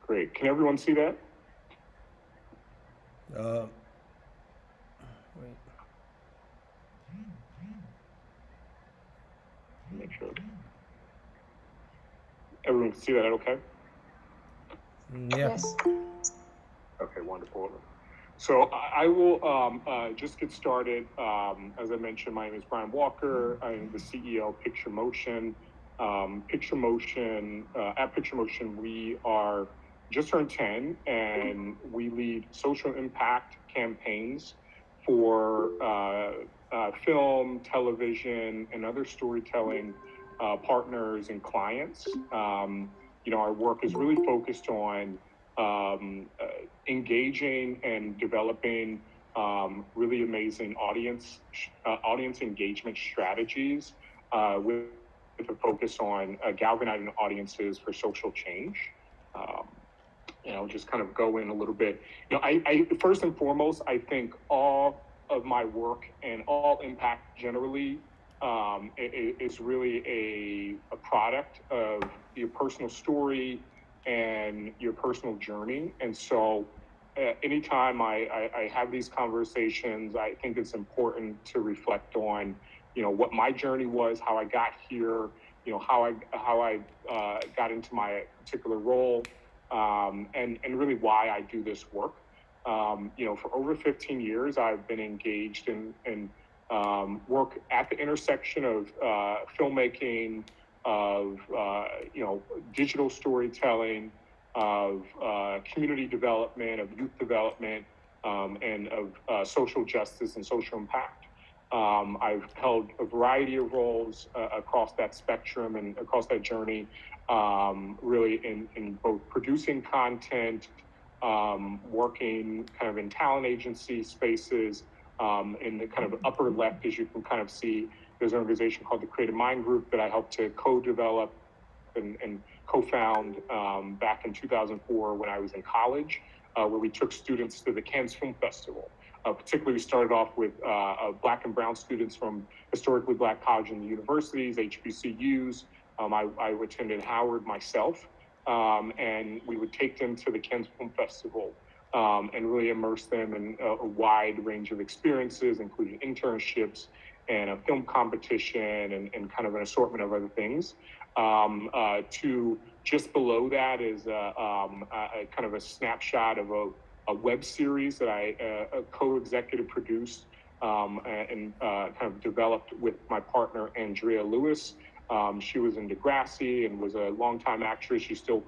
Great. Can everyone see that? Wait. Make sure. Everyone can see that, okay? Yeah. Yes. Okay, wonderful. So I will just get started. As I mentioned, my name is Brian Walker. I am the CEO of Picture Motion. Picture Motion, at Picture Motion, we are just turned 10, and we lead social impact campaigns for film, television, and other storytelling partners and clients. Our work is really focused on engaging and developing really amazing audience engagement strategies with a focus on galvanizing audiences for social change. Just kind of go in a little bit. I first and foremost, I think all of my work and all impact generally is really a product of your personal story and your personal journey. And so anytime I have these conversations, I think it's important to reflect on, what my journey was, how I got here, how I got into my particular role, and really why I do this work. For over 15 years, I've been engaged in work at the intersection of filmmaking, of digital storytelling, of community development, of youth development, and of social justice and social impact. I've held a variety of roles across that spectrum and across that journey, really in both producing content, working kind of in talent agency spaces. In the kind of upper left, as you can kind of see, there's an organization called the Creative Mind Group that I helped to co-develop and co-found back in 2004 when I was in college, where we took students to the Cannes Film Festival. Particularly, we started off with Black and Brown students from historically Black colleges and universities, HBCUs. I attended Howard myself, and we would take them to the Cannes Film Festival and really immerse them in a wide range of experiences, including internships and a film competition and kind of an assortment of other things. To just below that is a kind of a snapshot of a web series that I co-executive produced and kind of developed with my partner, Andrea Lewis. She was in Degrassi and was a longtime actress. She still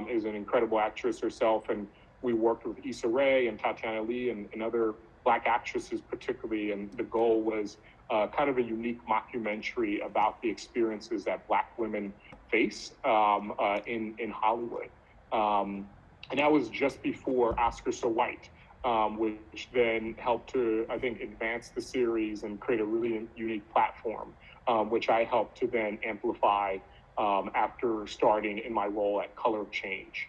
is an incredible actress herself. And we worked with Issa Rae and Tatiana Lee and other Black actresses particularly. And the goal was kind of a unique mockumentary about the experiences that Black women face in Hollywood. And that was just before Oscar So White, which then helped to, I think, advance the series and create a really unique platform, which I helped to then amplify after starting in my role at Color of Change,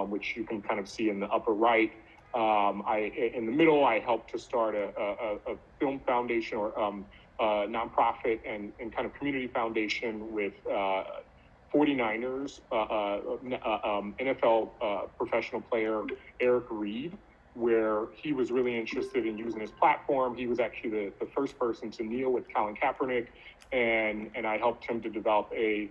which you can kind of see in the upper right. In the middle, I helped to start a film foundation or nonprofit and kind of community foundation with 49ers, NFL professional player Eric Reed, where he was really interested in using his platform. He was actually the first person to kneel with Colin Kaepernick, and I helped him to develop a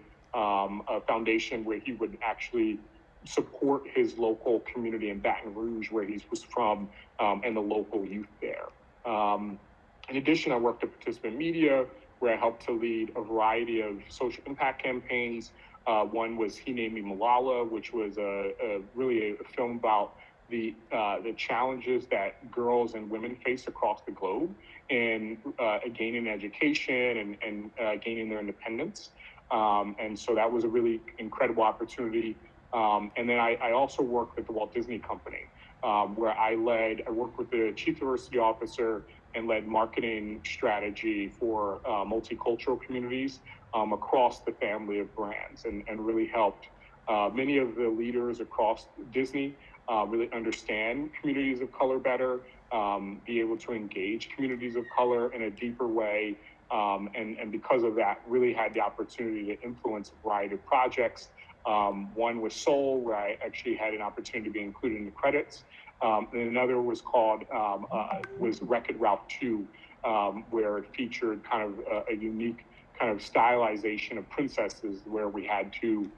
foundation where he would actually support his local community in Baton Rouge, where he was from, and the local youth there. In addition, I worked at Participant Media, where I helped to lead a variety of social impact campaigns. One was He Named Me Malala, which was really a film about the challenges that girls and women face across the globe in gaining education and gaining their independence. And so that was a really incredible opportunity. And then I also worked at the Walt Disney Company, where I worked with the Chief Diversity Officer and led marketing strategy for multicultural communities across the family of brands, and really helped many of the leaders across Disney really understand communities of color better, be able to engage communities of color in a deeper way, and because of that, really had the opportunity to influence a variety of projects One was Soul, where I actually had an opportunity to be included in the credits. And another was was Wreck-It Ralph 2, where it featured kind of a unique kind of stylization of princesses, where we had to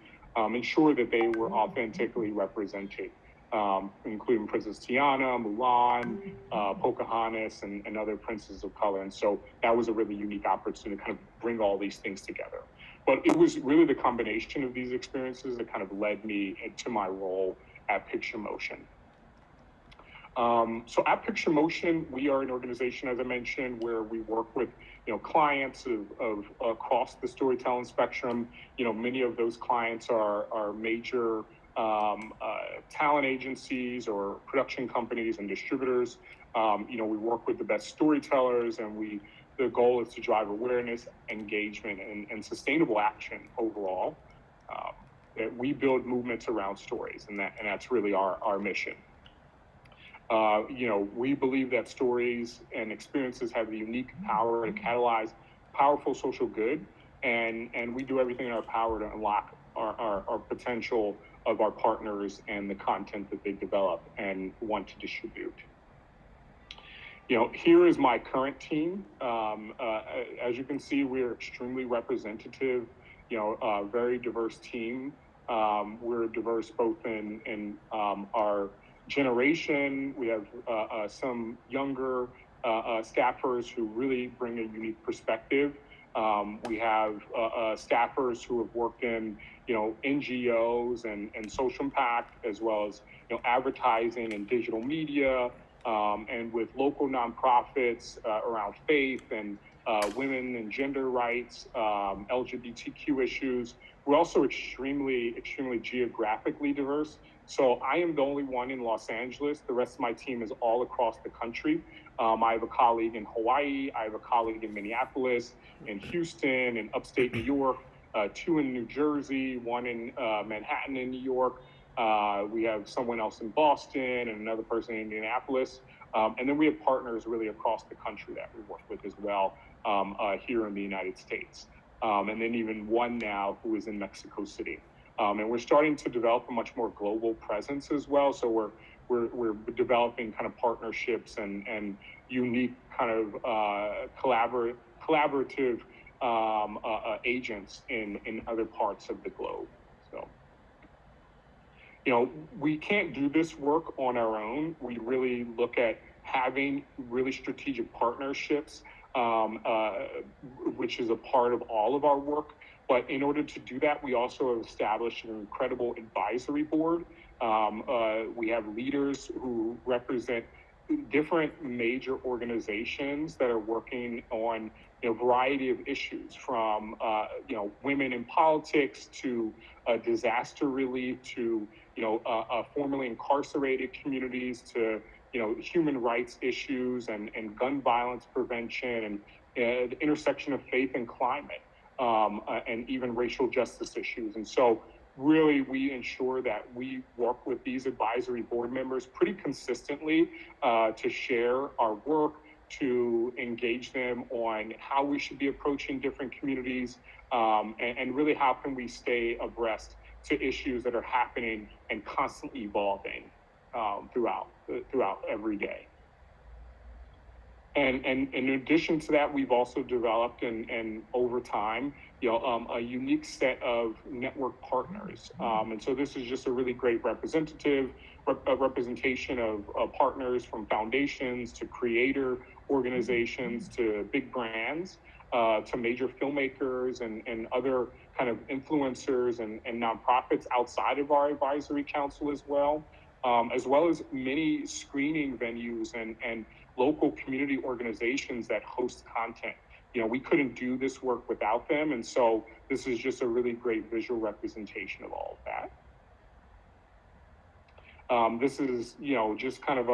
ensure that they were authentically represented, including Princess Tiana, Mulan, Pocahontas, and other princesses of color. And so that was a really unique opportunity to kind of bring all these things together. But it was really the combination of these experiences that kind of led me into my role at Picture Motion. So at Picture Motion, we are an organization, as I mentioned, where we work with clients of across the storytelling spectrum. Many of those clients are major talent agencies or production companies and distributors. We work with the best storytellers, and the goal is to drive awareness, engagement, and sustainable action overall. That we build movements around stories, and that's really our mission. We believe that stories and experiences have the unique power to catalyze powerful social good, and we do everything in our power to unlock our potential of our partners and the content that they develop and want to distribute. Here is my current team. As you can see, we're extremely representative, very diverse team. We're diverse both in our generation. We have some younger staffers who really bring a unique perspective. We have staffers who have worked in NGOs and social impact, as well as advertising and digital media, and with local nonprofits around faith and women and gender rights, LGBTQ issues. We're also extremely geographically diverse. So I am the only one in Los Angeles. The rest of my team is all across the country. I have a colleague in Hawaii. I have a colleague in Minneapolis, in Houston, in upstate New York, 2 in New Jersey, 1 in Manhattan in New York. We have someone else in Boston and another person in Indianapolis. And then we have partners really across the country that we work with as well here in the United States. And then even one now who is in Mexico City. And we're starting to develop a much more global presence as well. So we're developing kind of partnerships and unique kind of collaborative agents in other parts of the globe. So, we can't do this work on our own. We really look at having really strategic partnerships, which is a part of all of our work. But in order to do that, we also have established an incredible advisory board. We have leaders who represent different major organizations that are working on a variety of issues, from women in politics to disaster relief to formerly incarcerated communities to human rights issues and gun violence prevention and the intersection of faith and climate. And even racial justice issues. And so really we ensure that we work with these advisory board members pretty consistently to share our work, to engage them on how we should be approaching different communities, and really how can we stay abreast to issues that are happening and constantly evolving throughout every day. And in addition to that, we've also developed and over time, a unique set of network partners. And so this is just a really great representation of partners, from foundations to creator organizations to big brands, to major filmmakers and other kind of influencers and nonprofits outside of our advisory council as well as many screening venues and local community organizations that host content. We couldn't do this work without them. And so this is just a really great visual representation of all of that. This is, just kind of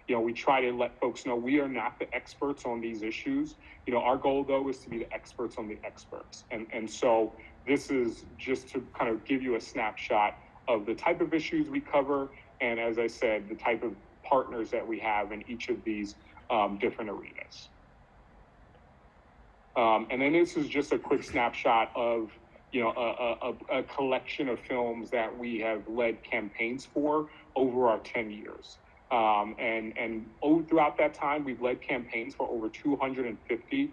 we try to let folks know we are not the experts on these issues. Our goal though is to be the experts on the experts. And so this is just to kind of give you a snapshot of the type of issues we cover. And as I said, the type of partners that we have in each of these different arenas. And then this is just a quick snapshot of a collection of films that we have led campaigns for over our 10 years. Throughout that time, we've led campaigns for over 250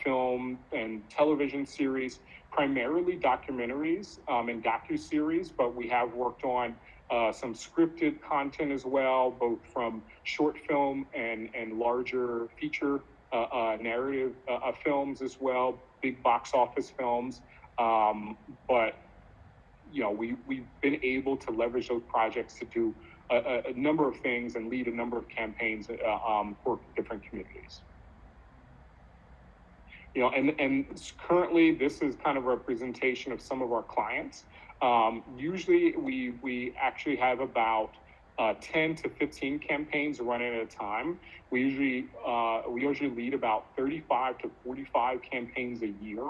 film and television series, primarily documentaries and docuseries, but we have worked on some scripted content as well, both from short film and larger feature narrative films as well, big box office films. But we've been able to leverage those projects to do a number of things and lead a number of campaigns for different communities. And currently this is kind of a representation of some of our clients. Usually we actually have about 10 to 15 campaigns running at a time. We usually lead about 35 to 45 campaigns a year.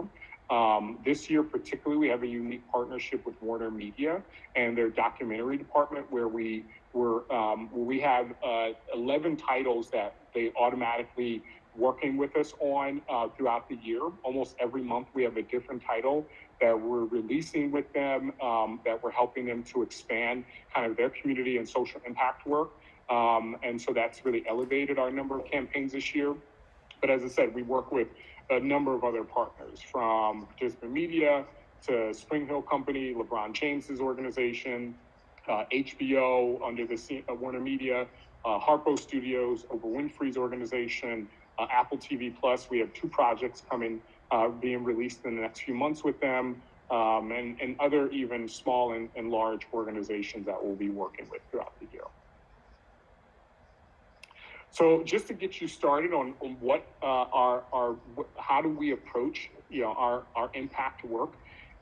This year particularly, we have a unique partnership with Warner Media and their documentary department, where we have 11 titles that they automatically working with us on throughout the year. Almost every month we have a different title that we're releasing with them, that we're helping them to expand kind of their community and social impact work. And so that's really elevated our number of campaigns this year. But as I said, we work with a number of other partners, from Participant Media to Spring Hill Company, LeBron James's organization, HBO under the Warner Media, Harpo Studios, Oprah Winfrey's organization, Apple TV Plus. We have 2 projects coming, being released in the next few months with them, and other even small and large organizations that we'll be working with throughout the year. So just to get you started on what how do we approach our impact work,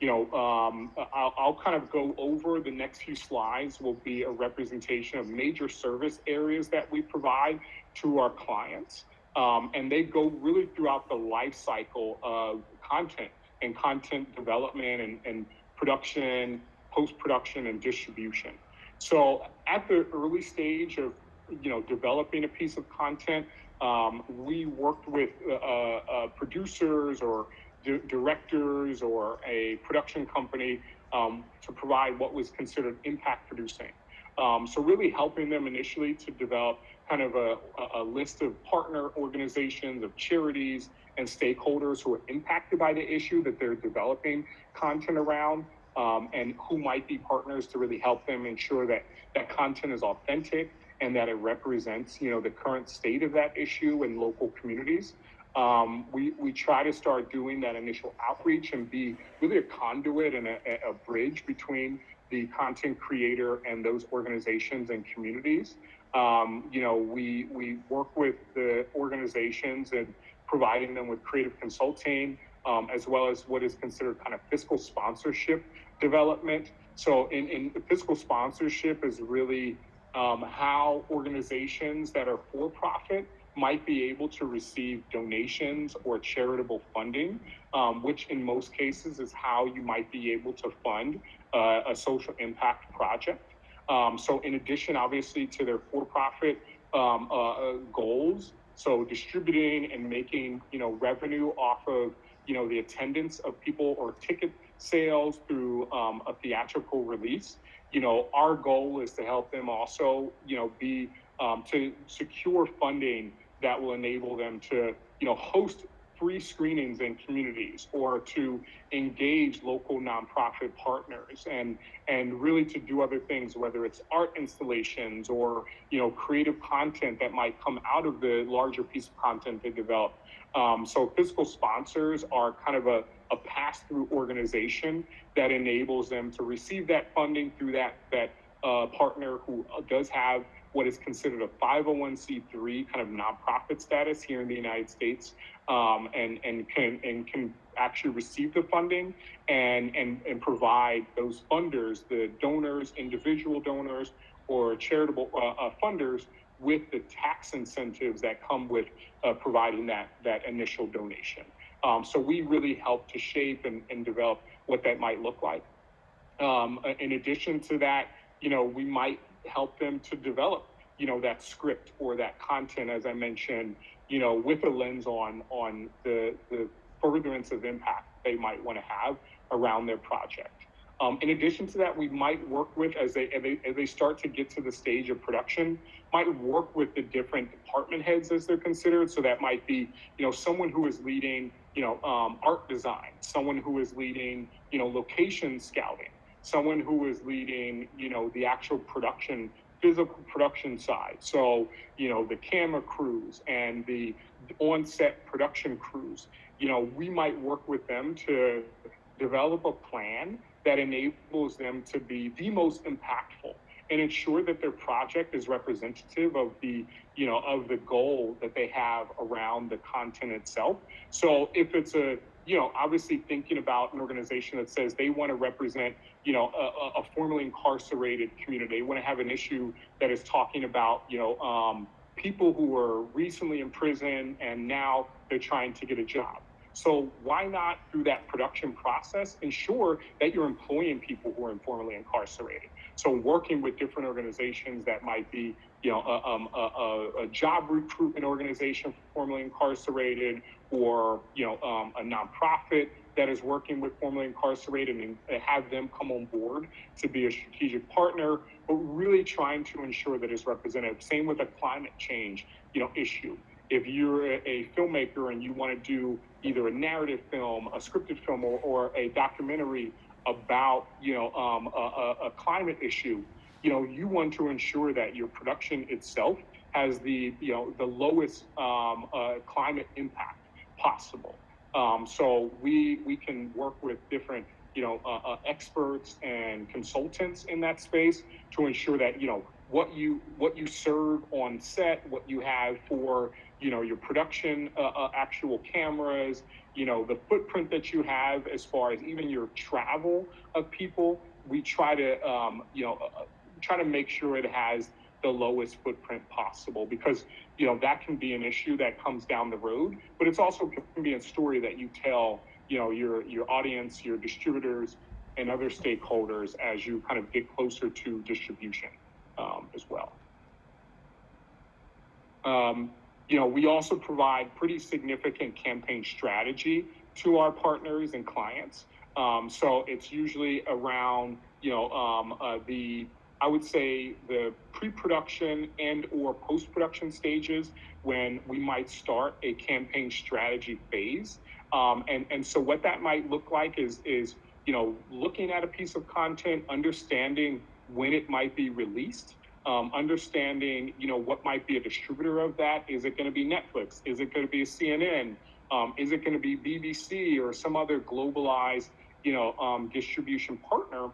I'll kind of go over the next few slides. Will be a representation of major service areas that we provide to our clients, and they go really throughout the life cycle of content and content development and production, post-production, and distribution. So at the early stage of developing a piece of content, we worked with producers or directors or a production company to provide what was considered impact producing. So really helping them initially to develop kind of a list of partner organizations, of charities and stakeholders who are impacted by the issue that they're developing content around, and who might be partners to really help them ensure that that content is authentic and that it represents, the current state of that issue in local communities. We try to start doing that initial outreach and be really a conduit and a bridge between the content creator and those organizations and communities. We work with the organizations and providing them with creative consulting, as well as what is considered kind of fiscal sponsorship development. So in fiscal sponsorship is really how organizations that are for profit might be able to receive donations or charitable funding, which in most cases is how you might be able to fund a social impact project. So in addition, obviously, to their for-profit goals, so distributing and making, revenue off of, the attendance of people or ticket sales through a theatrical release, our goal is to help them also, be to secure funding that will enable them to, host free screenings in communities, or to engage local nonprofit partners and really to do other things, whether it's art installations or, creative content that might come out of the larger piece of content they develop. So fiscal sponsors are kind of a pass-through organization that enables them to receive that funding through that partner who does have what is considered a 501c3 kind of nonprofit status here in the United States, and can actually receive the funding and provide those funders, the donors, individual donors, or charitable funders, with the tax incentives that come with providing that initial donation. So we really help to shape and develop what that might look like. In addition to that, we might help them to develop, that script or that content, as I mentioned, with a lens on the furtherance of impact they might want to have around their project. In addition to that, we might work with, as they start to get to the stage of production, might work with the different department heads as they're considered. So that might be, someone who is leading, art design, someone who is leading, location scouting, someone who is leading, the actual production, physical production side. So, the camera crews and the on-set production crews, we might work with them to develop a plan that enables them to be the most impactful and ensure that their project is representative of the, of the goal that they have around the content itself. So if it's obviously thinking about an organization that says they want to represent, a formerly incarcerated community, they want to have an issue that is talking about, people who were recently in prison and now they're trying to get a job. So why not, through that production process, ensure that you're employing people who are formerly incarcerated? So working with different organizations that might be, a job recruitment organization for formerly incarcerated, or a nonprofit that is working with formerly incarcerated, and have them come on board to be a strategic partner, but really trying to ensure that it's representative. Same with a climate change, issue. If you're a filmmaker and you want to do either a narrative film, a scripted film, or a documentary about, a climate issue, you want to ensure that your production itself has the lowest climate impact possible. So we can work with different, experts and consultants in that space to ensure that, what you serve on set, what you have for, your production, actual cameras, the footprint that you have as far as even your travel of people, we try to, try to make sure it has the lowest footprint possible, because, that can be an issue that comes down the road, but it's also can be a story that you tell, your audience, your distributors, and other stakeholders as you kind of get closer to distribution, as well. We also provide pretty significant campaign strategy to our partners and clients. So it's usually around, I would say the pre-production and or post-production stages when we might start a campaign strategy phase. And so what that might look like is, looking at a piece of content, understanding when it might be released, understanding, what might be a distributor of that. Is it going to be Netflix? Is it going to be a CNN? Is it going to be BBC or some other globalized, distribution partner?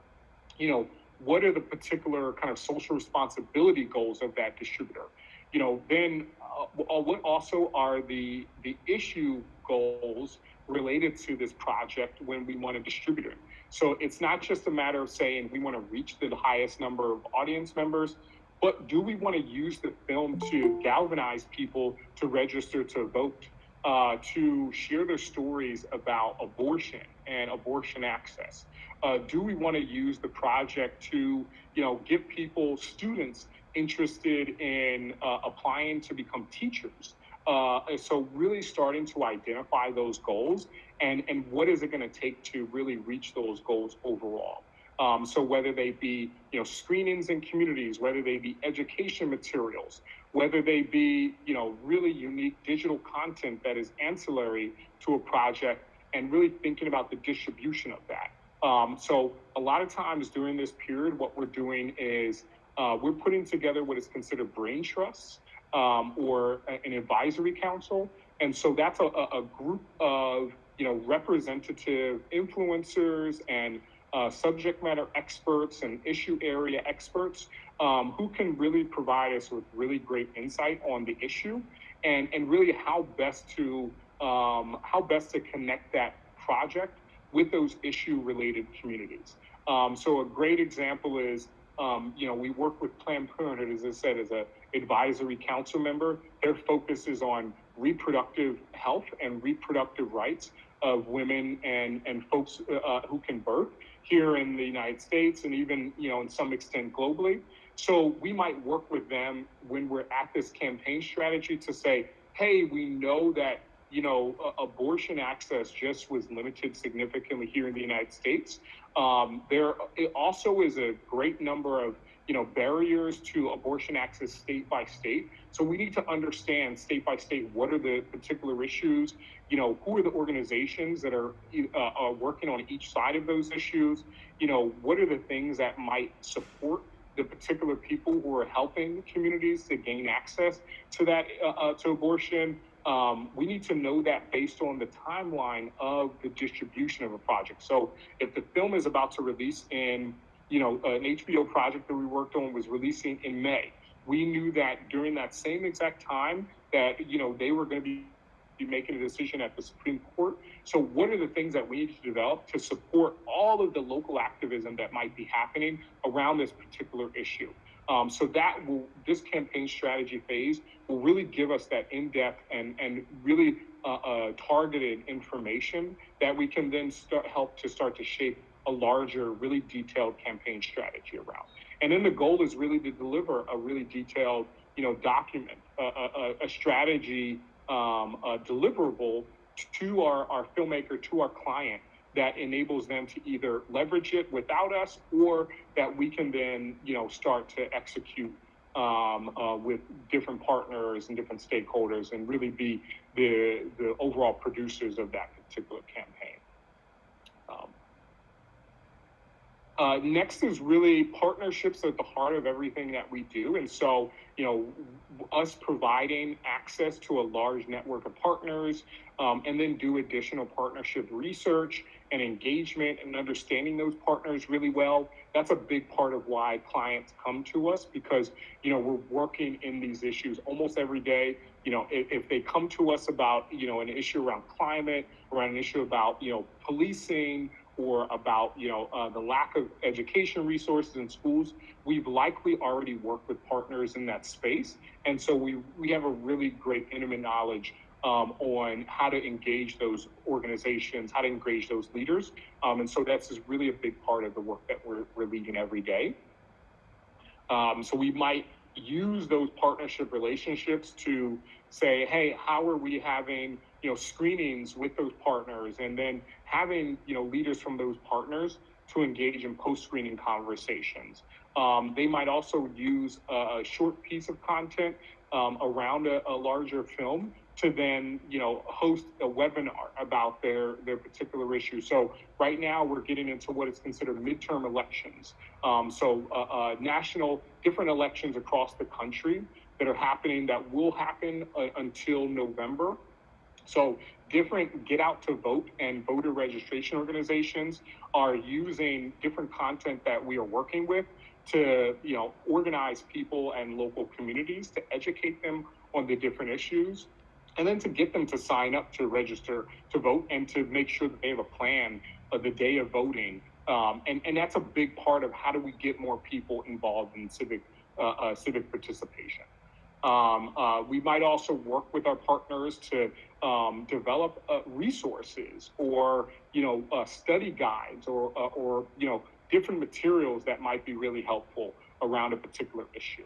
What are the particular kind of social responsibility goals of that distributor? Then what also are the issue goals related to this project when we want to distribute it? So it's not just a matter of saying we want to reach the highest number of audience members, but do we want to use the film to galvanize people to register to vote, to share their stories about abortion and abortion access? Do we want to use the project to, get people, students, interested in applying to become teachers? So really starting to identify those goals and what is it going to take to really reach those goals overall. So whether they be, screenings in communities, whether they be education materials, whether they be, really unique digital content that is ancillary to a project, and really thinking about the distribution of that. So a lot of times during this period, what we're doing is we're putting together what is considered brain trusts, or an advisory council. And so that's a group of, representative influencers and subject matter experts and issue area experts who can really provide us with really great insight on the issue and really how best to connect that project with those issue-related communities. So a great example is, we work with Planned Parenthood, as I said, as an advisory council member. Their focus is on reproductive health and reproductive rights of women and folks who can birth here in the United States and even, in some extent globally. So we might work with them when we're at this campaign strategy to say, hey, we know that abortion access just was limited significantly here in the United States. There it also is a great number of barriers to abortion access state by state. So we need to understand state by state what are the particular issues. Who are the organizations that are working on each side of those issues? What are the things that might support the particular people who are helping communities to gain access to that to abortion. We need to know that based on the timeline of the distribution of a project. So if the film is about to release in, an HBO project that we worked on was releasing in May, we knew that during that same exact time that, they were going to be making a decision at the Supreme Court. So what are the things that we need to develop to support all of the local activism that might be happening around this particular issue? So this campaign strategy phase will really give us that in-depth and really targeted information that we can then help to shape a larger, really detailed campaign strategy around. And then the goal is really to deliver a really detailed, document, a strategy, a deliverable to our filmmaker, to our client, that enables them to either leverage it without us, or that we can then, start to execute with different partners and different stakeholders, and really be the overall producers of that particular campaign. Next is really partnerships at the heart of everything that we do. And so, us providing access to a large network of partners, and then do additional partnership research and engagement and understanding those partners really well. That's a big part of why clients come to us, because, we're working in these issues almost every day. If they come to us about, an issue around climate, or an issue about, policing, or about the lack of education resources in schools, we've likely already worked with partners in that space, and so we have a really great intimate knowledge on how to engage those organizations, how to engage those leaders, and so that's just really a big part of the work that we're leading every day. So we might use those partnership relationships to say, hey, how are we having screenings with those partners, and then having leaders from those partners to engage in post-screening conversations. They might also use a short piece of content around a larger film to then host a webinar about their particular issue. So right now we're getting into what is considered midterm elections. National different elections across the country that are happening, that will happen until November. So different get out to vote and voter registration organizations are using different content that we are working with to organize people and local communities, to educate them on the different issues, and then to get them to sign up to register to vote, and to make sure that they have a plan of the day of voting. And that's a big part of how do we get more people involved in civic participation. We might also work with our partners to develop resources, or study guides, or different materials that might be really helpful around a particular issue.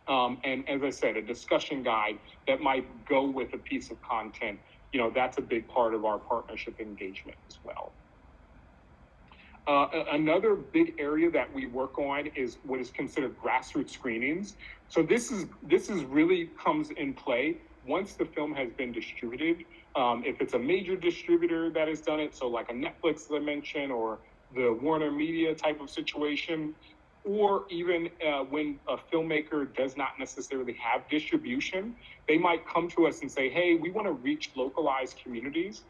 And as I said, a discussion guide that might go with a piece of content, that's a big part of our partnership engagement as well. Another big area that we work on is what is considered grassroots screenings. So this is really comes in play once the film has been distributed. If it's a major distributor that has done it, so like a Netflix, as I mentioned, or the Warner Media type of situation, or even when a filmmaker does not necessarily have distribution, they might come to us and say, hey, we want to reach localized communities.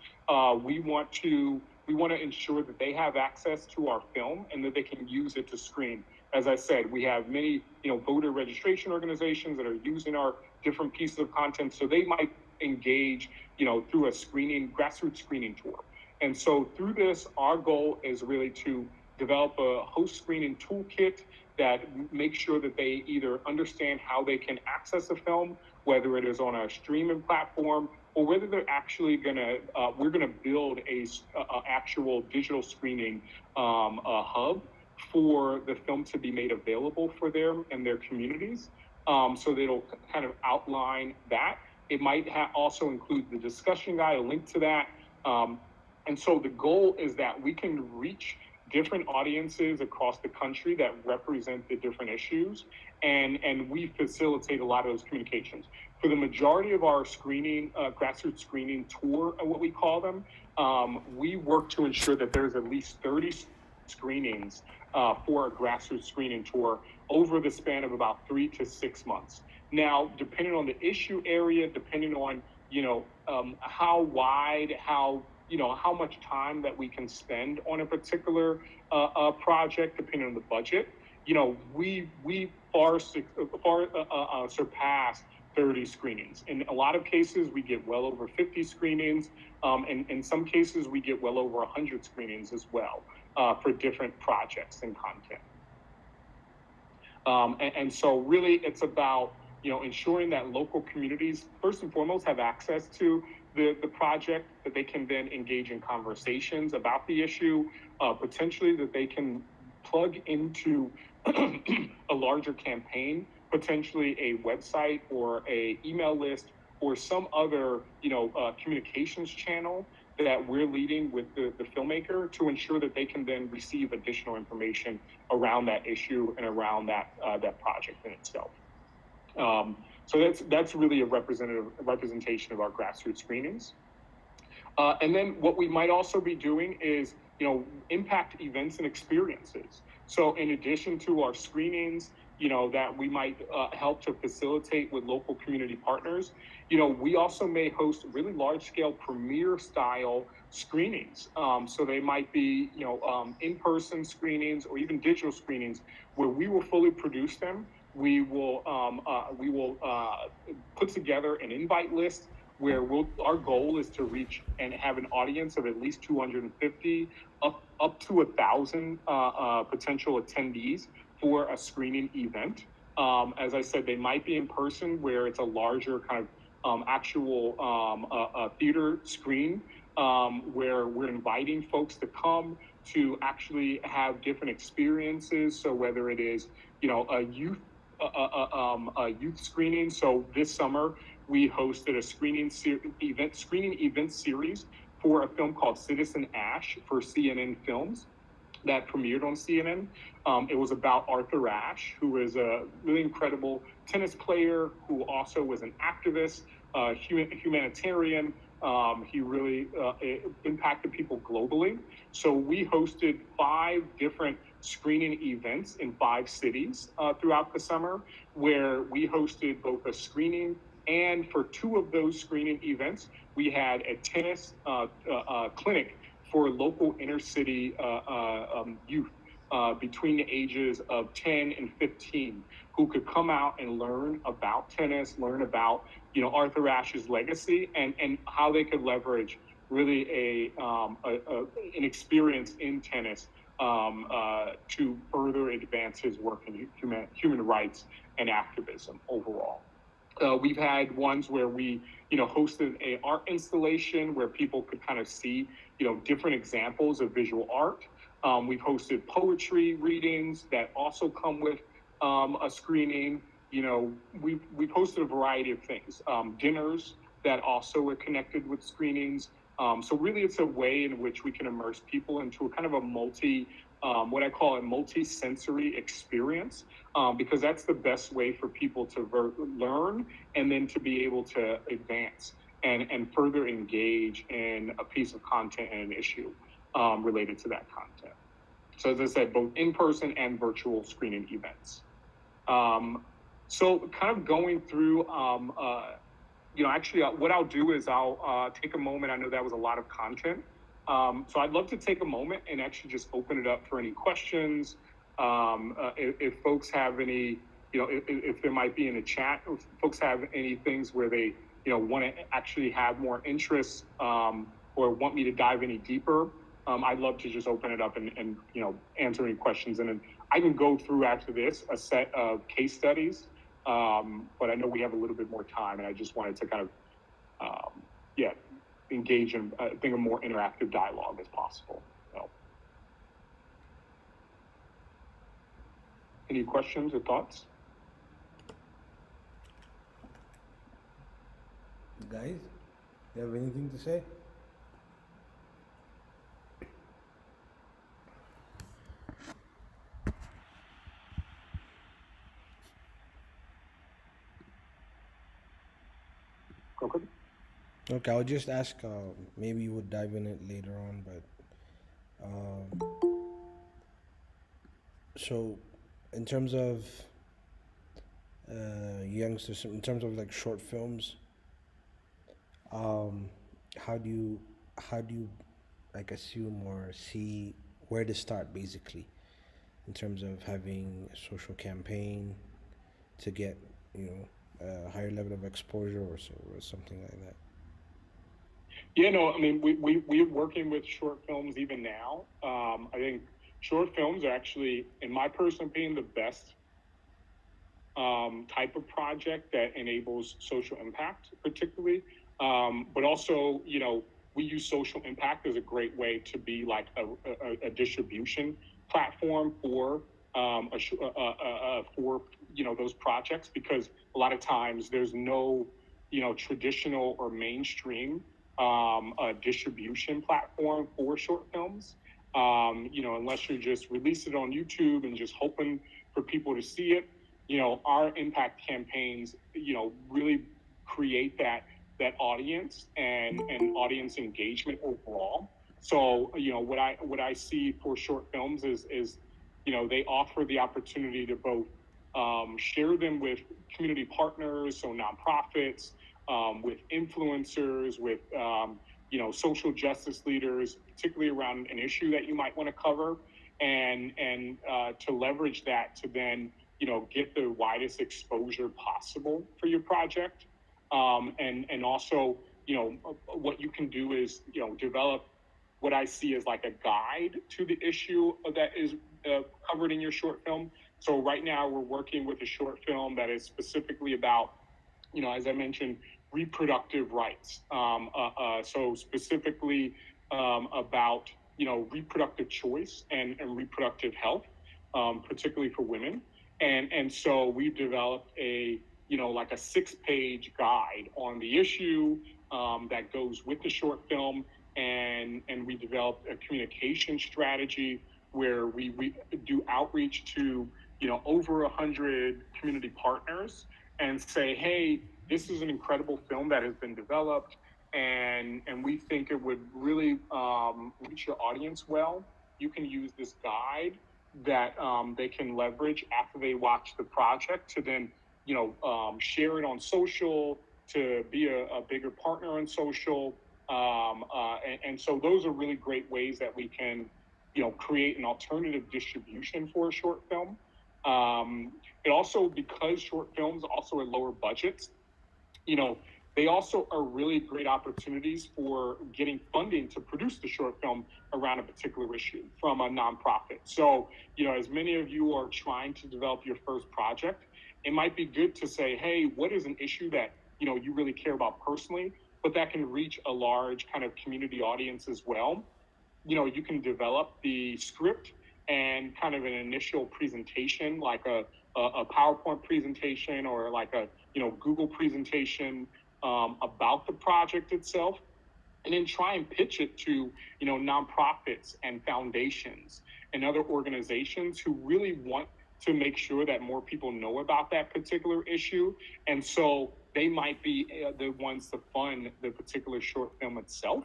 We want to ensure that they have access to our film and that they can use it to screen. As I said, we have many, voter registration organizations that are using our different pieces of content. So they might engage, through a grassroots screening tour. And so through this, our goal is really to develop a host screening toolkit that makes sure that they either understand how they can access a film, whether it is on a streaming platform, or whether they're actually we're gonna build a actual digital screening hub for the film to be made available for them and their communities. So that'll kind of outline that. It might also include the discussion guide, a link to that. And so the goal is that we can reach different audiences across the country that represent the different issues, and we facilitate a lot of those communications. For the majority of our screening, grassroots screening tour, what we call them, we work to ensure that there's at least 30 screenings for a grassroots screening tour over the span of about 3 to 6 months. Now, depending on the issue area, depending on, how wide, how much time that we can spend on a particular project, depending on the budget, we far surpass 30 screenings. In a lot of cases, we get well over 50 screenings, and in some cases, we get well over 100 screenings as well for different projects and content. And so really, it's about ensuring that local communities, first and foremost, have access to the project, that they can then engage in conversations about the issue, potentially that they can plug into a larger campaign, potentially a website or a email list or some other communications channel that we're leading with the filmmaker to ensure that they can then receive additional information around that issue and around that project in itself. So that's really a representation of our grassroots screenings. And then what we might also be doing is, impact events and experiences. So in addition to our screenings, that we might help to facilitate with local community partners, we also may host really large-scale premiere style screenings. So they might be, in-person screenings or even digital screenings where we will fully produce them. We will put together an invite list where our goal is to reach and have an audience of at least 250 up to 1,000 potential attendees for a screening event. As I said, they might be in person where it's a larger kind of actual theater screen where we're inviting folks to come to actually have different experiences. So whether it is, a youth screening. So this summer we hosted a screening event series for a film called Citizen Ash for CNN Films that premiered on CNN. It was about Arthur Ashe, who is a really incredible tennis player who also was an activist, humanitarian. He really impacted people globally. So we hosted 5 different screening events in 5 cities throughout the summer, where we hosted both a screening, and for 2 of those screening events, we had a tennis clinic for local inner city youth between the ages of 10 and 15 who could come out and learn about tennis, learn about Arthur Ashe's legacy, and how they could leverage really an experience in tennis to further advance his work in human rights and activism overall. We've had ones where we, hosted an art installation where people could kind of see, different examples of visual art. We've hosted poetry readings that also come with a screening. We've hosted a variety of things, dinners that also are connected with screenings. So really, it's a way in which we can immerse people into a kind of a what I call a multi-sensory experience, because that's the best way for people to learn and then to be able to advance and further engage in a piece of content and an issue related to that content. So as I said, both in-person and virtual screening events. So kind of going through, actually what I'll do is I'll take a moment. I know that was a lot of content. So I'd love to take a moment and actually just open it up for any questions. If folks have any, if there might be in the chat, if folks have any things where they, want to actually have more interest or want me to dive any deeper, I'd love to just open it up and answer any questions. And then I can go through after this a set of case studies, but I know we have a little bit more time, and I just wanted to kind of, engage in, I think, a more interactive dialogue as possible. So. Any questions or thoughts? Guys, you have anything to say? Okay. Okay, I'll just ask. Maybe you would dive in it later on, but so in terms of youngsters, in terms of like short films, um, how do you how do you like assume or see where to start basically in terms of having a social campaign to get you know a higher level of exposure or so or something like that. Yeah, no, I mean, we're working with short films even now. I think short films are actually, in my personal opinion, the best type of project that enables social impact, particularly. But also, we use social impact as a great way to be like a distribution platform for for those projects, because a lot of times there's no traditional or mainstream distribution platform for short films. Unless you just release it on YouTube and just hoping for people to see it. Our impact campaigns, really create that audience and audience engagement overall. So, what I see for short films is they offer the opportunity to both share them with community partners, so nonprofits, with influencers, with social justice leaders, particularly around an issue that you might want to cover, and to leverage that to then get the widest exposure possible for your project. And also, what you can do is, develop what I see as like a guide to the issue that is covered in your short film. So right now we're working with a short film that is specifically about, as I mentioned, reproductive rights. So specifically about, reproductive choice and reproductive health, particularly for women. And so we've developed like a 6-page guide on the issue that goes with the short film. And we developed a communication strategy where we do outreach to, over 100 community partners and say, hey, this is an incredible film that has been developed, and we think it would really reach your audience well. You can use this guide that they can leverage after they watch the project to then, share it on social, to be a bigger partner on social. And so those are really great ways that we can, create an alternative distribution for a short film. It also, because short films also are lower budgets, they also are really great opportunities for getting funding to produce the short film around a particular issue from a nonprofit. So, as many of you are trying to develop your first project, it might be good to say, hey, what is an issue that, you really care about personally, but that can reach a large kind of community audience as well. You can develop the script and kind of an initial presentation, like a PowerPoint presentation or like a Google presentation about the project itself, and then try and pitch it to nonprofits and foundations and other organizations who really want to make sure that more people know about that particular issue. And so they might be the ones to fund the particular short film itself,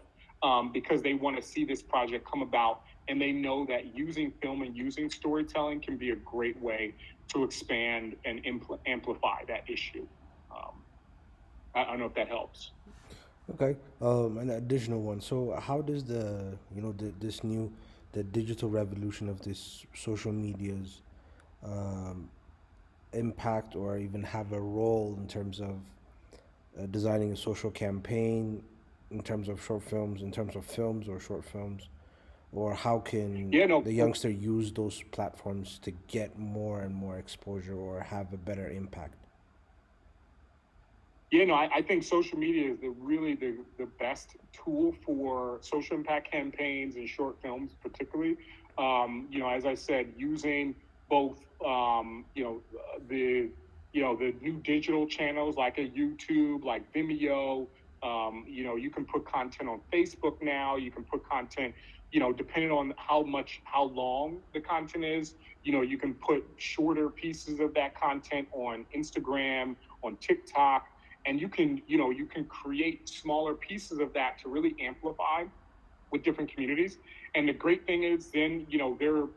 because they want to see this project come about, and they know that using film and using storytelling can be a great way to expand and amplify that issue. I don't know if that helps. Okay, an additional one. So, how does the this new the digital revolution of this social medias um, impact or even have a role in terms of designing a social campaign, in terms of short films, in terms of films or short films, or how can Yeah, no, the youngster use those platforms to get more and more exposure or have a better impact? I think social media is really the best tool for social impact campaigns and short films, particularly. As I said, using both, the the new digital channels like a YouTube, like Vimeo, You can put content on Facebook now. You can put content, depending on how long the content is. You can put shorter pieces of that content on Instagram, on TikTok, and you can create smaller pieces of that to really amplify with different communities. And the great thing is then, there are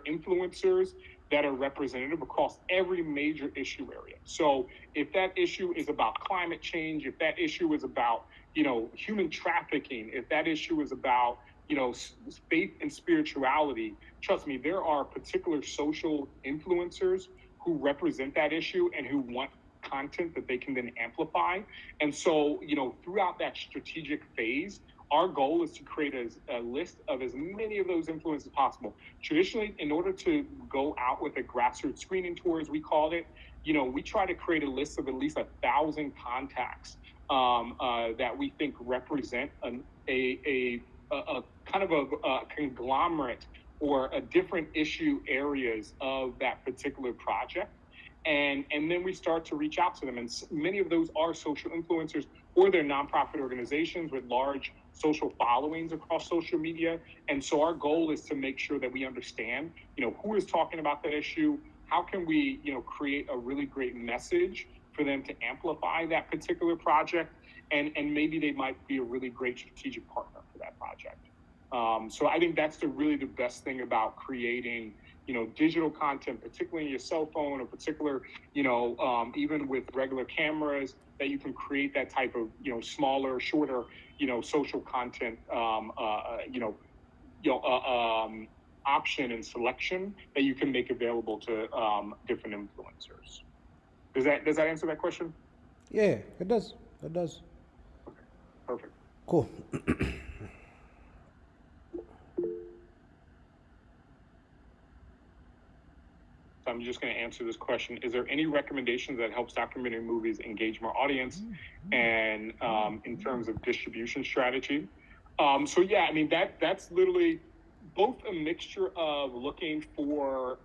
influencers that are representative across every major issue area. So if that issue is about climate change, if that issue is about, human trafficking, if that issue is about, faith and spirituality, trust me, there are particular social influencers who represent that issue and who want content that they can then amplify. And so, throughout that strategic phase, our goal is to create a list of as many of those influencers as possible. Traditionally, in order to go out with a grassroots screening tour, as we called it, we try to create a list of at least 1,000 contacts that we think represent a kind of a conglomerate or a different issue areas of that particular project. And then we start to reach out to them. And many of those are social influencers, or they're nonprofit organizations with large social followings across social media. And so our goal is to make sure that we understand, who is talking about that issue, how can we, create a really great message for them to amplify that particular project, and maybe they might be a really great strategic partner for that project. So I think that's really the best thing about creating, digital content, particularly in your cell phone, or particular, even with regular cameras, that you can create that type of, smaller, shorter, social content, option and selection that you can make available to different influencers. Does that answer that question? Yeah, it does. It does. Okay, perfect. Cool. I'm just going to answer this question. Is there any recommendations that helps documentary movies engage more audience and in terms of distribution strategy? So yeah, I mean, that's literally both a mixture of looking for,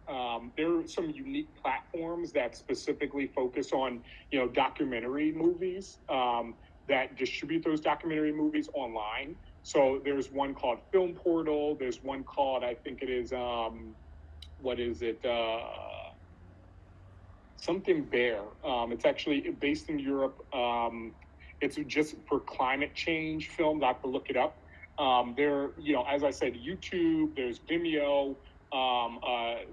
there are some unique platforms that specifically focus on, documentary movies that distribute those documentary movies online. So there's one called Film Portal. There's one called, I think it is, what is it? Something Bear. It's actually based in Europe. It's just for climate change films. I have to look it up. There, as I said, YouTube, there's Vimeo.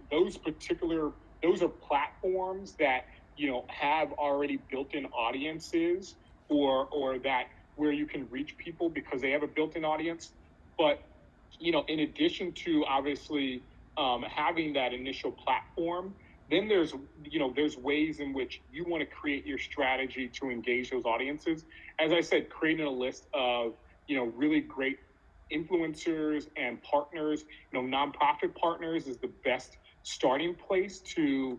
Those are platforms that, have already built-in audiences or that where you can reach people because they have a built-in audience. But, in addition to obviously having that initial platform, then there's ways in which you want to create your strategy to engage those audiences. As I said, creating a list of, really great influencers and partners, nonprofit partners is the best starting place to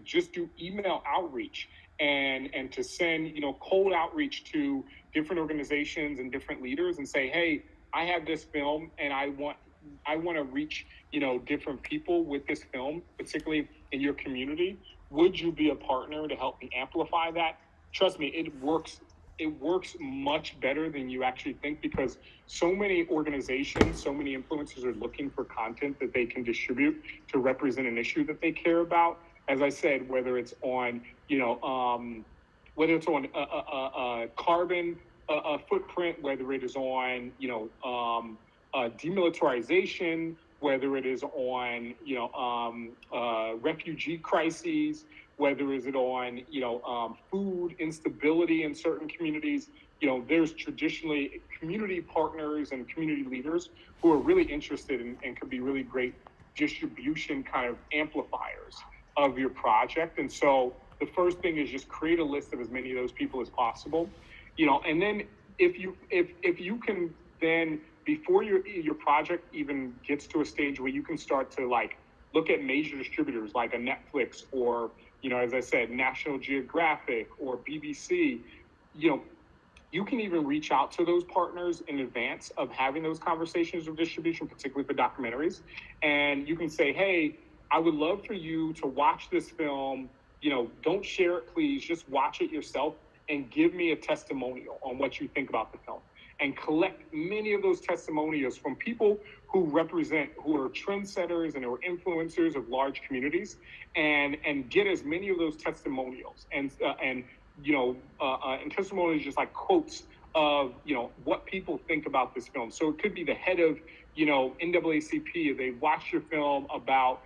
just do email outreach and to send, cold outreach to different organizations and different leaders and say, hey, I have this film and I want to reach, different people with this film, particularly in your community. Would you be a partner to help me amplify that? Trust me, it works much better than you actually think, because so many organizations, so many influencers are looking for content that they can distribute to represent an issue that they care about. As I said, whether it's on, carbon footprint, whether it is on, demilitarization, whether it is on, refugee crises, whether is it on, food instability in certain communities. There's traditionally community partners and community leaders who are really interested in, and could be really great distribution kind of amplifiers of your project. And so the first thing is just create a list of as many of those people as possible, and then if you can then, before your project even gets to a stage where you can start to look at major distributors like a Netflix or, as I said, National Geographic or BBC, you can even reach out to those partners in advance of having those conversations of distribution, particularly for documentaries. And you can say, hey, I would love for you to watch this film. Don't share it, please. Just watch it yourself and give me a testimonial on what you think about the film, and collect many of those testimonials from people who are trendsetters and are influencers of large communities, and get as many of those testimonials and testimonials, just like quotes of what people think about this film. So it could be the head of NAACP if they watched your film about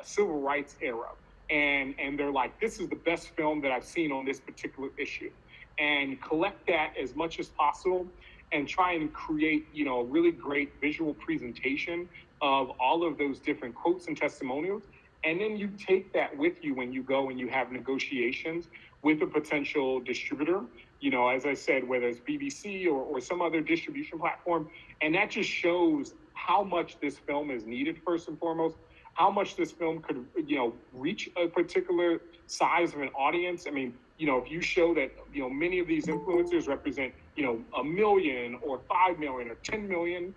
civil rights era, and they're like, this is the best film that I've seen on this particular issue, and collect that as much as possible and try and create a really great visual presentation of all of those different quotes and testimonials. And then you take that with you when you go and you have negotiations with a potential distributor, as I said, whether it's BBC or some other distribution platform. And that just shows how much this film is needed, first and foremost, how much this film could, reach a particular size of an audience. I mean, if you show that, many of these influencers represent, 1 million or 5 million or 10 million,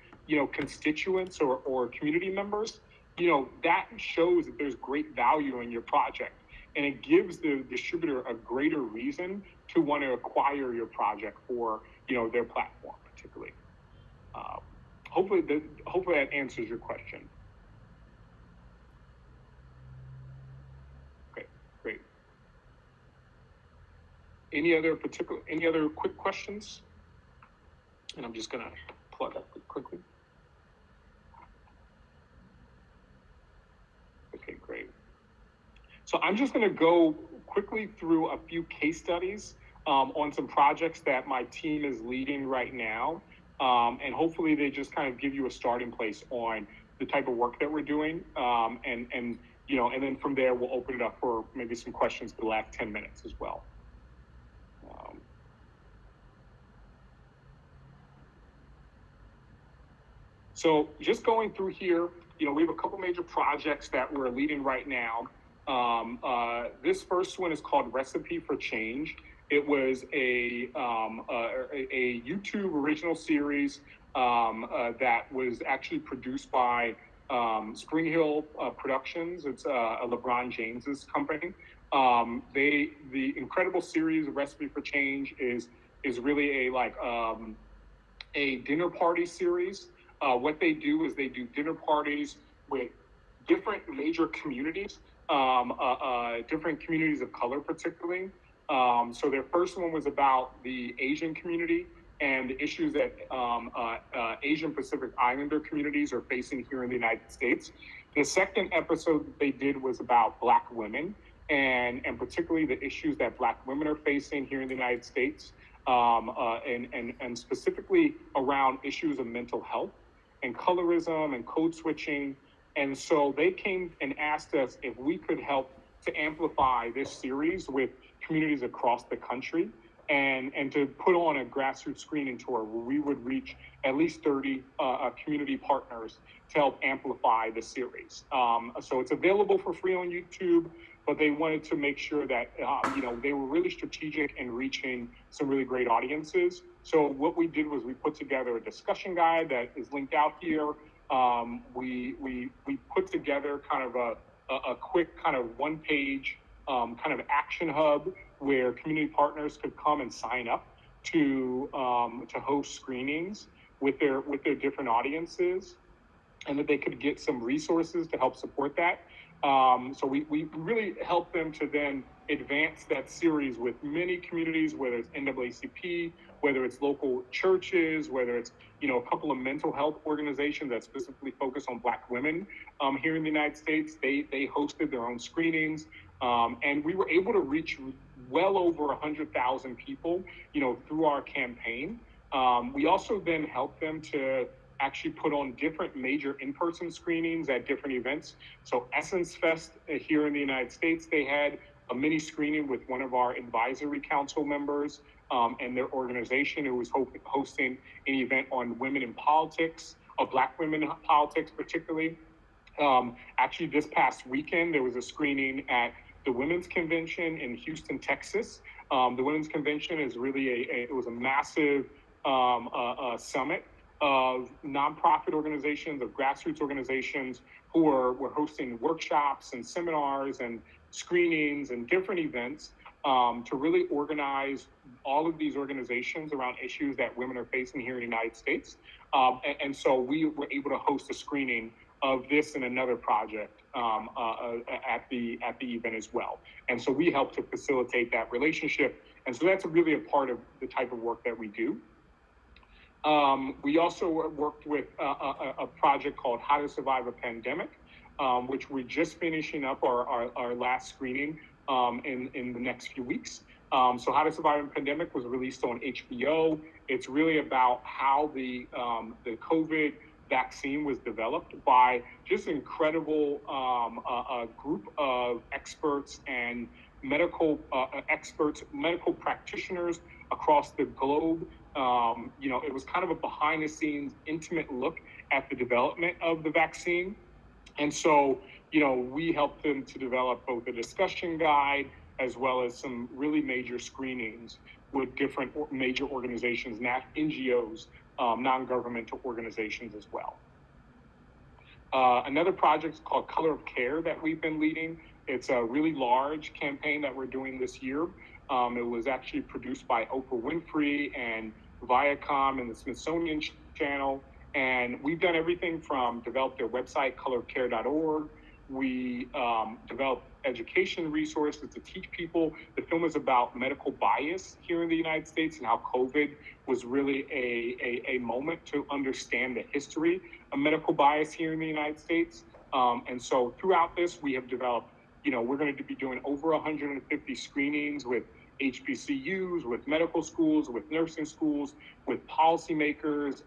constituents or community members, that shows that there's great value in your project. And it gives the distributor a greater reason to want to acquire your project for, their platform, particularly. Hopefully that answers your question. Okay, great. Any other quick questions? And I'm just gonna plug up quickly. Okay, great. So I'm just going to go quickly through a few case studies on some projects that my team is leading right now. And hopefully they just kind of give you a starting place on the type of work that we're doing. And then from there, we'll open it up for maybe some questions for the last 10 minutes as well. So just going through here, we have a couple major projects that we're leading right now. This first one is called Recipe for Change. It was a YouTube original series that was actually produced by Spring Hill Productions. It's LeBron James's company. The incredible series of Recipe for Change is really a dinner party series. What they do is they do dinner parties with different major communities, different communities of color particularly. So their first one was about the Asian community and the issues that Asian Pacific Islander communities are facing here in the United States. The second episode they did was about Black women and particularly the issues that Black women are facing here in the United States, and specifically around issues of mental health and colorism and code switching. And so they came and asked us if we could help to amplify this series with communities across the country and to put on a grassroots screening tour where we would reach at least 30 community partners to help amplify the series. So it's available for free on YouTube, but they wanted to make sure that, they were really strategic in reaching some really great audiences. So what we did was we put together a discussion guide that is linked out here. We put together kind of a quick kind of one-page kind of action hub where community partners could come and sign up to host screenings with their different audiences, and that they could get some resources to help support that. So we really help them to then advance that series with many communities, whether it's NAACP, whether it's local churches, whether it's a couple of mental health organizations that specifically focus on Black women here in the United States. They hosted their own screenings, and we were able to reach well over 100,000 people, through our campaign. We also then helped them to actually put on different major in-person screenings at different events. So Essence Fest here in the United States, they had a mini screening with one of our advisory council members and their organization, who was hosting an event on women in politics, Black women in politics particularly. Actually, this past weekend, there was a screening at the Women's Convention in Houston, Texas. The Women's Convention is really it was a massive summit of nonprofit organizations, of grassroots organizations who were hosting workshops and seminars and screenings and different events to really organize all of these organizations around issues that women are facing here in the United States. And so we were able to host a screening of this and another project at the event as well. And so we helped to facilitate that relationship. And so that's really a part of the type of work that we do. We also worked with a project called How to Survive a Pandemic, which we're just finishing up our last screening in the next few weeks. So How to Survive a Pandemic was released on HBO. It's really about how the COVID vaccine was developed by just an incredible group of experts and medical experts, medical practitioners across the globe. It was kind of a behind the scenes, intimate look at the development of the vaccine. And so, we helped them to develop both a discussion guide as well as some really major screenings with different major organizations, NGOs, non-governmental organizations as well. Another project is called Color of Care that we've been leading. It's a really large campaign that we're doing this year. It was actually produced by Oprah Winfrey and Viacom and the Smithsonian Channel. And we've done everything from develop their website, colorofcare.org. We developed education resources to teach people. The film is about medical bias here in the United States and how COVID was really a moment to understand the history of medical bias here in the United States. And so throughout this, we have developed, we're going to be doing over 150 screenings with HBCUs, with medical schools, with nursing schools, with policymakers,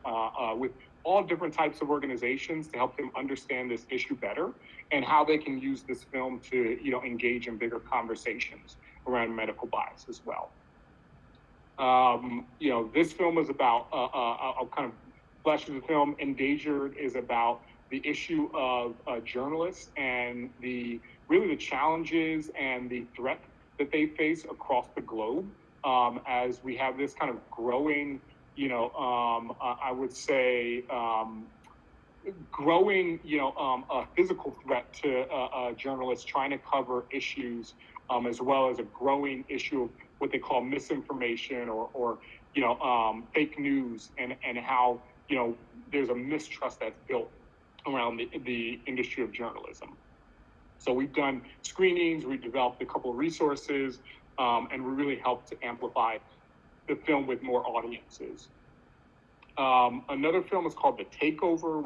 with all different types of organizations to help them understand this issue better and how they can use this film to, engage in bigger conversations around medical bias as well. This film is about, I'll kind of flash through the film. Endangered is about the issue of journalists and the challenges and the threat that they face across the globe as we have this kind of growing, I would say, growing, a physical threat to journalists trying to cover issues, as well as a growing issue of what they call misinformation or fake news and how, there's a mistrust that's built around the industry of journalism. So we've done screenings, we've developed a couple of resources, and we really helped to amplify the film with more audiences. Another film is called The Takeover,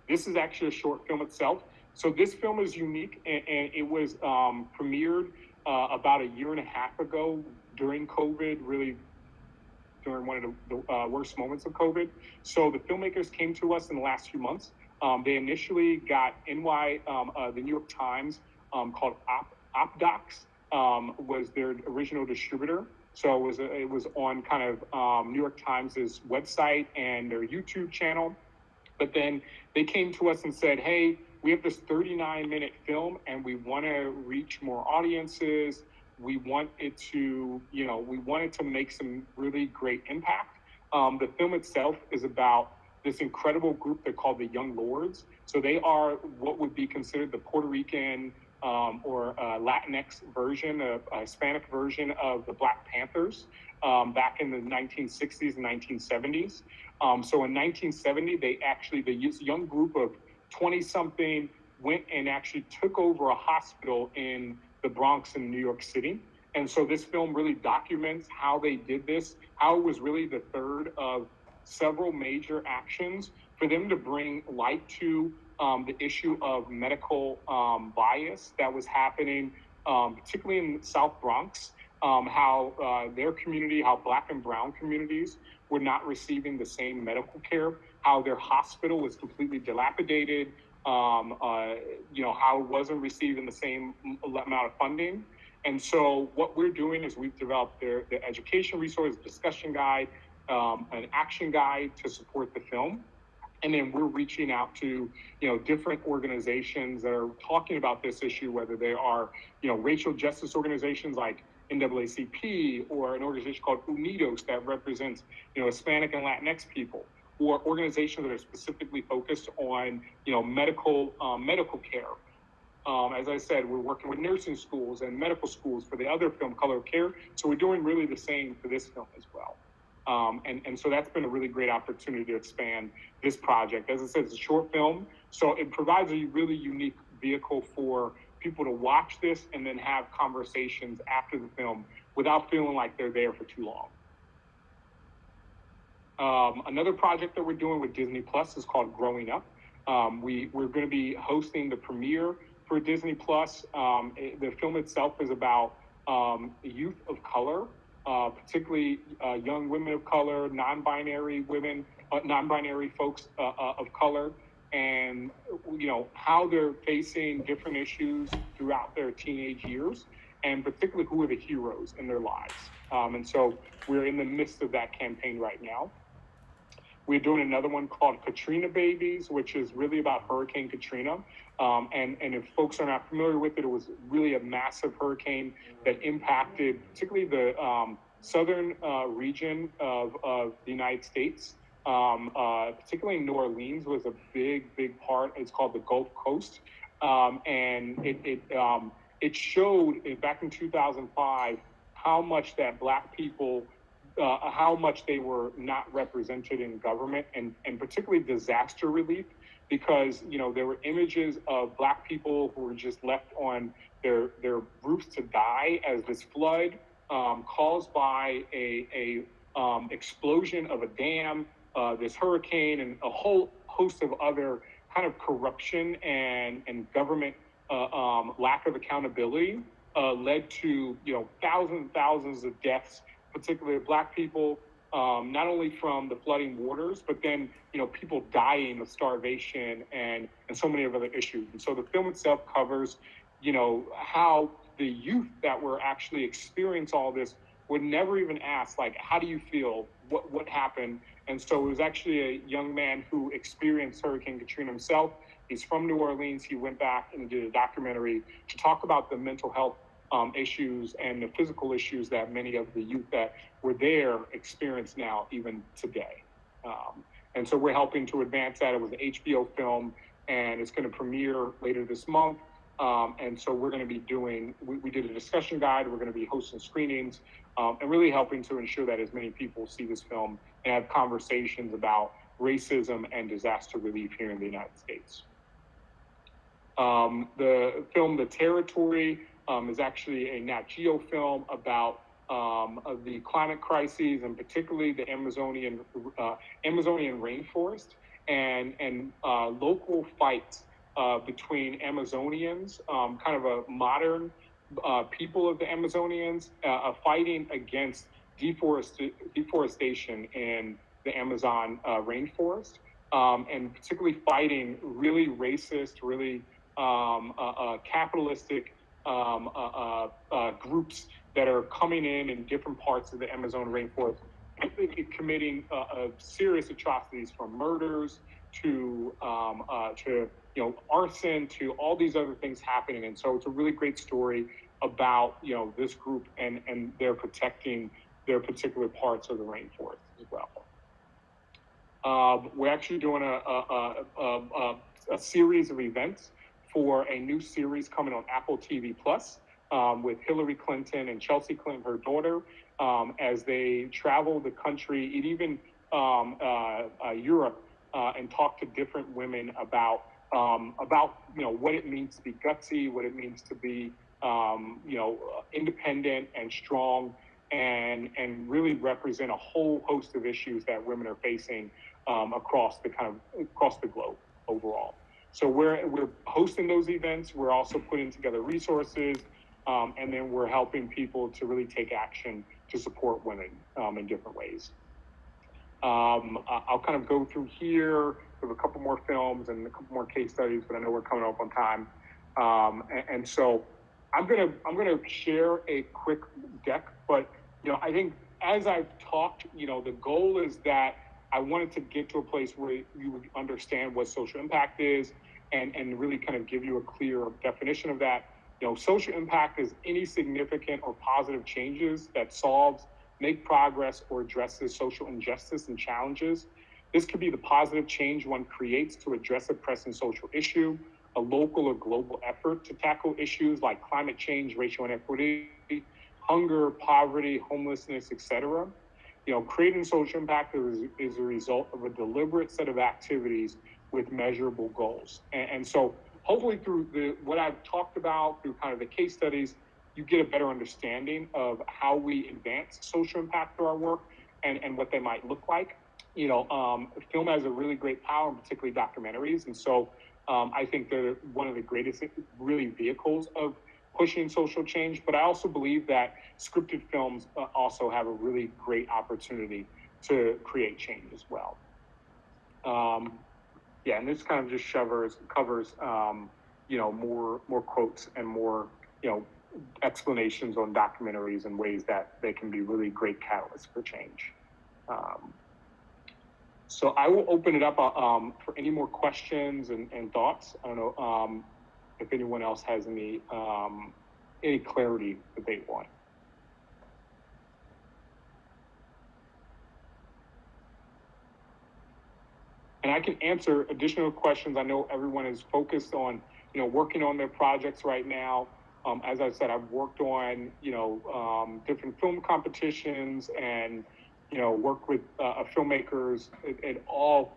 this is actually a short film itself. So this film is unique, and it was premiered about a year and a half ago during COVID, really during one of the worst moments of COVID. So the filmmakers came to us in the last few months. They initially got the New York Times, called OpDocs, was their original distributor. So it was on kind of New York Times' website and their YouTube channel. But then they came to us and said, hey, we have this 39-minute film and we want to reach more audiences. We want it to, make some really great impact. The film itself is about this incredible group they're called the Young Lords. So they are what would be considered the Puerto Rican or Latinx version, a Hispanic version of the Black Panthers back in the 1960s and 1970s. So in 1970, this young group of 20-something went and actually took over a hospital in the Bronx in New York City. And so this film really documents how they did this, how it was really the third of several major actions for them to bring light to the issue of medical bias that was happening, particularly in the South Bronx, how their community, how Black and brown communities were not receiving the same medical care, how their hospital was completely dilapidated, how it wasn't receiving the same amount of funding. And so what we're doing is we've developed the education resource, discussion guide, an action guide to support the film. And then we're reaching out to, different organizations that are talking about this issue, whether they are, racial justice organizations like NAACP or an organization called UNIDOS that represents, Hispanic and Latinx people, or organizations that are specifically focused on, medical care. As I said, we're working with nursing schools and medical schools for the other film, Color of Care. So we're doing really the same for this film as well. And so that's been a really great opportunity to expand this project. As I said, it's a short film, so it provides a really unique vehicle for people to watch this and then have conversations after the film without feeling like they're there for too long. Another project that we're doing with Disney Plus is called Growing Up. We're going to be hosting the premiere for Disney Plus. The film itself is about youth of color, particularly young women of color, non-binary women, non-binary folks of color, and how they're facing different issues throughout their teenage years, and particularly who are the heroes in their lives. And so we're in the midst of that campaign right now. We're doing another one called Katrina Babies, which is really about Hurricane Katrina. And if folks are not familiar with it, it was really a massive hurricane that impacted particularly the southern region of the United States. Particularly New Orleans was a big part. It's called the Gulf Coast. And it showed back in 2005 how much that Black people how much they were not represented in government and particularly disaster relief, because there were images of Black people who were just left on their roofs to die as this flood caused by a explosion of a dam, this hurricane, and a whole host of other kind of corruption and government lack of accountability led to thousands and thousands of deaths, particularly Black people, not only from the flooding waters, but then people dying of starvation and so many of other issues. And so the film itself covers how the youth that were actually experience all this would never even ask, like, how do you feel? What happened? And so it was actually a young man who experienced Hurricane Katrina himself. He's from New Orleans. He went back and did a documentary to talk about the mental health issues and the physical issues that many of the youth that were there experience now, even today. And so we're helping to advance that. It was an HBO film, and it's going to premiere later this month. And so we're going to be we did a discussion guide. We're going to be hosting screenings and really helping to ensure that as many people see this film and have conversations about racism and disaster relief here in the United States. The film, The Territory, is actually a Nat Geo film about the climate crises, and particularly the Amazonian rainforest and local fights between Amazonians, kind of a modern people of the Amazonians, fighting against deforestation in the Amazon rainforest, and particularly fighting really racist, really capitalistic groups that are coming in different parts of the Amazon rainforest, committing serious atrocities, from murders to arson to all these other things happening. And so it's a really great story about this group and they're protecting their particular parts of the rainforest as well. We're actually doing a series of events for a new series coming on Apple TV Plus with Hillary Clinton and Chelsea Clinton, her daughter, as they travel the country and even Europe and talk to different women about what it means to be gutsy, what it means to be independent and strong, and really represent a whole host of issues that women are facing across the globe overall. So we're hosting those events. We're also putting together resources, and then we're helping people to really take action to support women in different ways. I'll kind of go through here with a couple more films and a couple more case studies, but I know we're coming up on time. And so I'm gonna share a quick deck, but I think as I've talked, the goal is that I wanted to get to a place where you would understand what social impact is and really kind of give you a clear definition of that. Social impact is any significant or positive changes that solves, make progress, or addresses social injustice and challenges. This could be the positive change one creates to address a pressing social issue, a local or global effort to tackle issues like climate change, racial inequity, hunger, poverty, homelessness, etc. Creating social impact is a result of a deliberate set of activities with measurable goals. And so hopefully through what I've talked about, through kind of the case studies, you get a better understanding of how we advance social impact through our work and what they might look like. Film has a really great power, particularly documentaries. And so I think they're one of the greatest really vehicles of pushing social change. But I also believe that scripted films also have a really great opportunity to create change as well. And this kind of just covers more quotes and more explanations on documentaries and ways that they can be really great catalysts for change. So I will open it up for any more questions and thoughts. I don't know if anyone else has any clarity that they want. And I can answer additional questions. I know everyone is focused on, working on their projects right now. As I said, I've worked on, different film competitions and, work with filmmakers at all,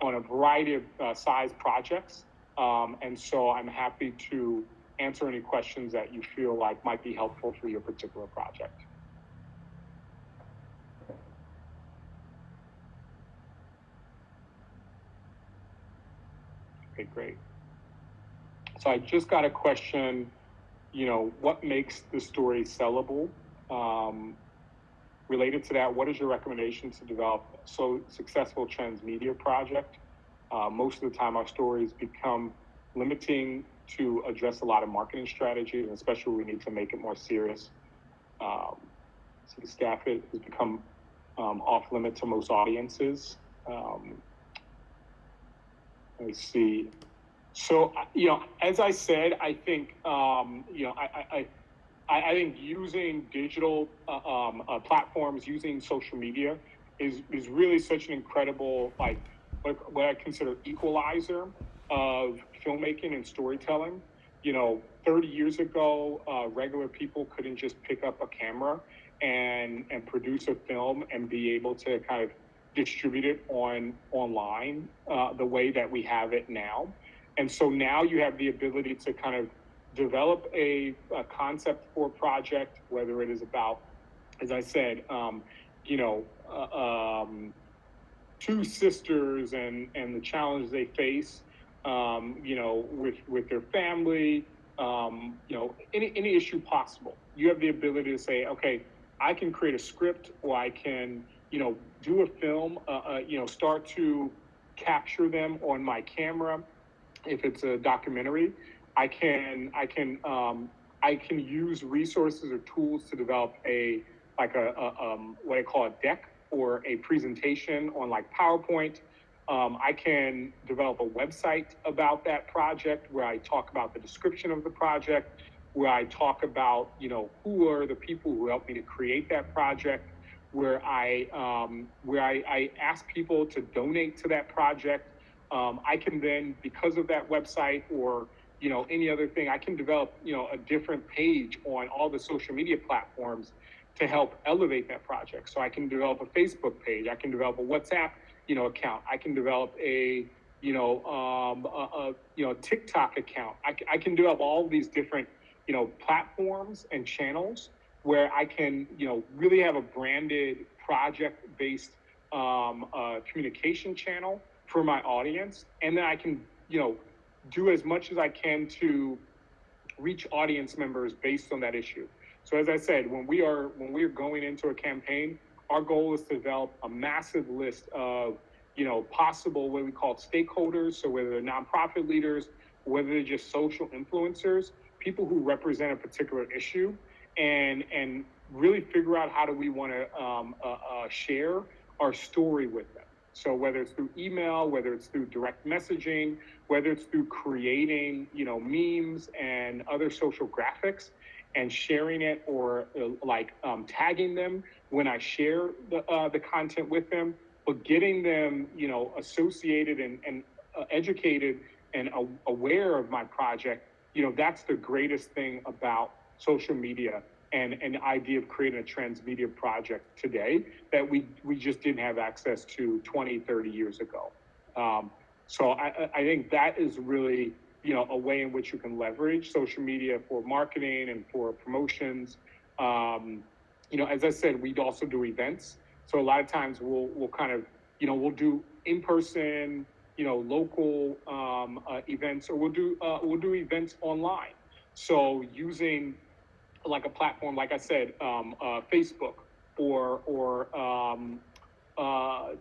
on a variety of size projects. And so I'm happy to answer any questions that you feel like might be helpful for your particular project. Okay, great. So I just got a question, what makes the story sellable? Related to that, what is your recommendation to develop a successful transmedia project? Most of the time our stories become limiting to address a lot of marketing strategies, and especially we need to make it more serious. So the staff has become off limit to most audiences. Let me see. So, as I said, I think, I think using digital platforms, using social media is really such an incredible, what I consider equalizer of filmmaking and storytelling. 30 years ago, regular people couldn't just pick up a camera and produce a film and be able to kind of distribute it online the way that we have it now. And so now you have the ability to kind of develop a concept for a project, whether it is about, as I said, two sisters and the challenges they face, with their family, any issue possible. You have the ability to say, okay, I can create a script, or I can, do a film, start to capture them on my camera. If it's a documentary, I can use resources or tools to develop what I call a deck or a presentation on PowerPoint. I can develop a website about that project where I talk about the description of the project, where I talk about, who are the people who helped me to create that project, where I ask people to donate to that project. I can then, because of that website or, any other thing, I can develop, a different page on all the social media platforms to help elevate that project. So I can develop a Facebook page. I can develop a WhatsApp, account. I can develop a TikTok account. I can develop all of these different, platforms and channels where I can, really have a branded project-based communication channel for my audience. And then I can, do as much as I can to reach audience members based on that issue. So as I said, when we are going into a campaign, our goal is to develop a massive list of, possible what we call stakeholders. So whether they're nonprofit leaders, whether they're just social influencers, people who represent a particular issue, and really figure out how do we want to share our story with them. So whether it's through email, whether it's through direct messaging, whether it's through creating, memes and other social graphics and sharing it, or tagging them when I share the content with them, but getting them, associated and educated and aware of my project, that's the greatest thing about social media and the idea of creating a transmedia project today that we just didn't have access to 20, 30 years ago. So I think that is really, a way in which you can leverage social media for marketing and for promotions. As I said, we'd also do events. So a lot of times we'll kind of, we'll do in-person, local events, or we'll do events online. So using like a platform, like I said, Facebook or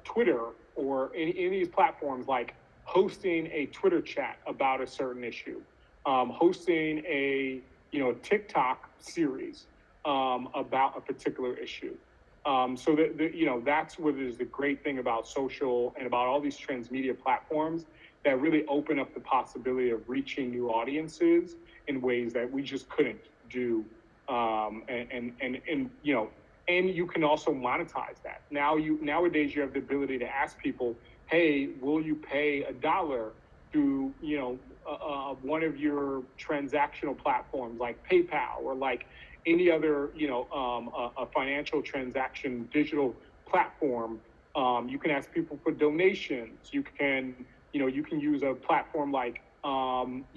Twitter or any of these platforms, like hosting a Twitter chat about a certain issue, hosting a TikTok series about a particular issue. So that's what is the great thing about social and about all these transmedia platforms that really open up the possibility of reaching new audiences in ways that we just couldn't do. And you can also monetize that. Nowadays you have the ability to ask people, hey, will you pay $1 through one of your transactional platforms like PayPal or like any other a financial transaction digital platform. You can ask people for donations. You can use a platform like Indiegogo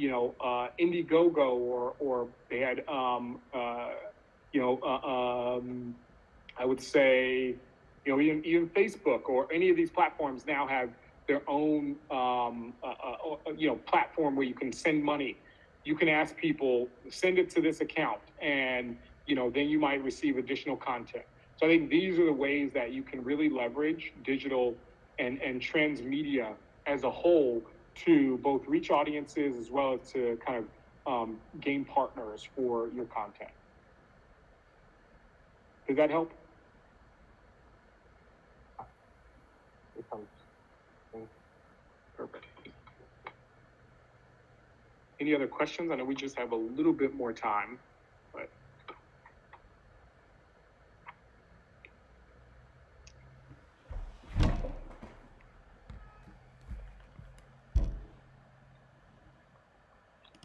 or they had I would say even Facebook or any of these platforms now have their own platform where you can send money. You can ask people, send it to this account, and then you might receive additional content. So I think these are the ways that you can really leverage digital and transmedia as a whole to both reach audiences as well as to kind of gain partners for your content. Does that help? It helps. Perfect. Any other questions? I know we just have a little bit more time, but.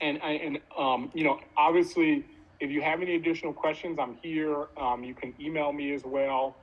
And obviously, if you have any additional questions, I'm here. You can email me as well.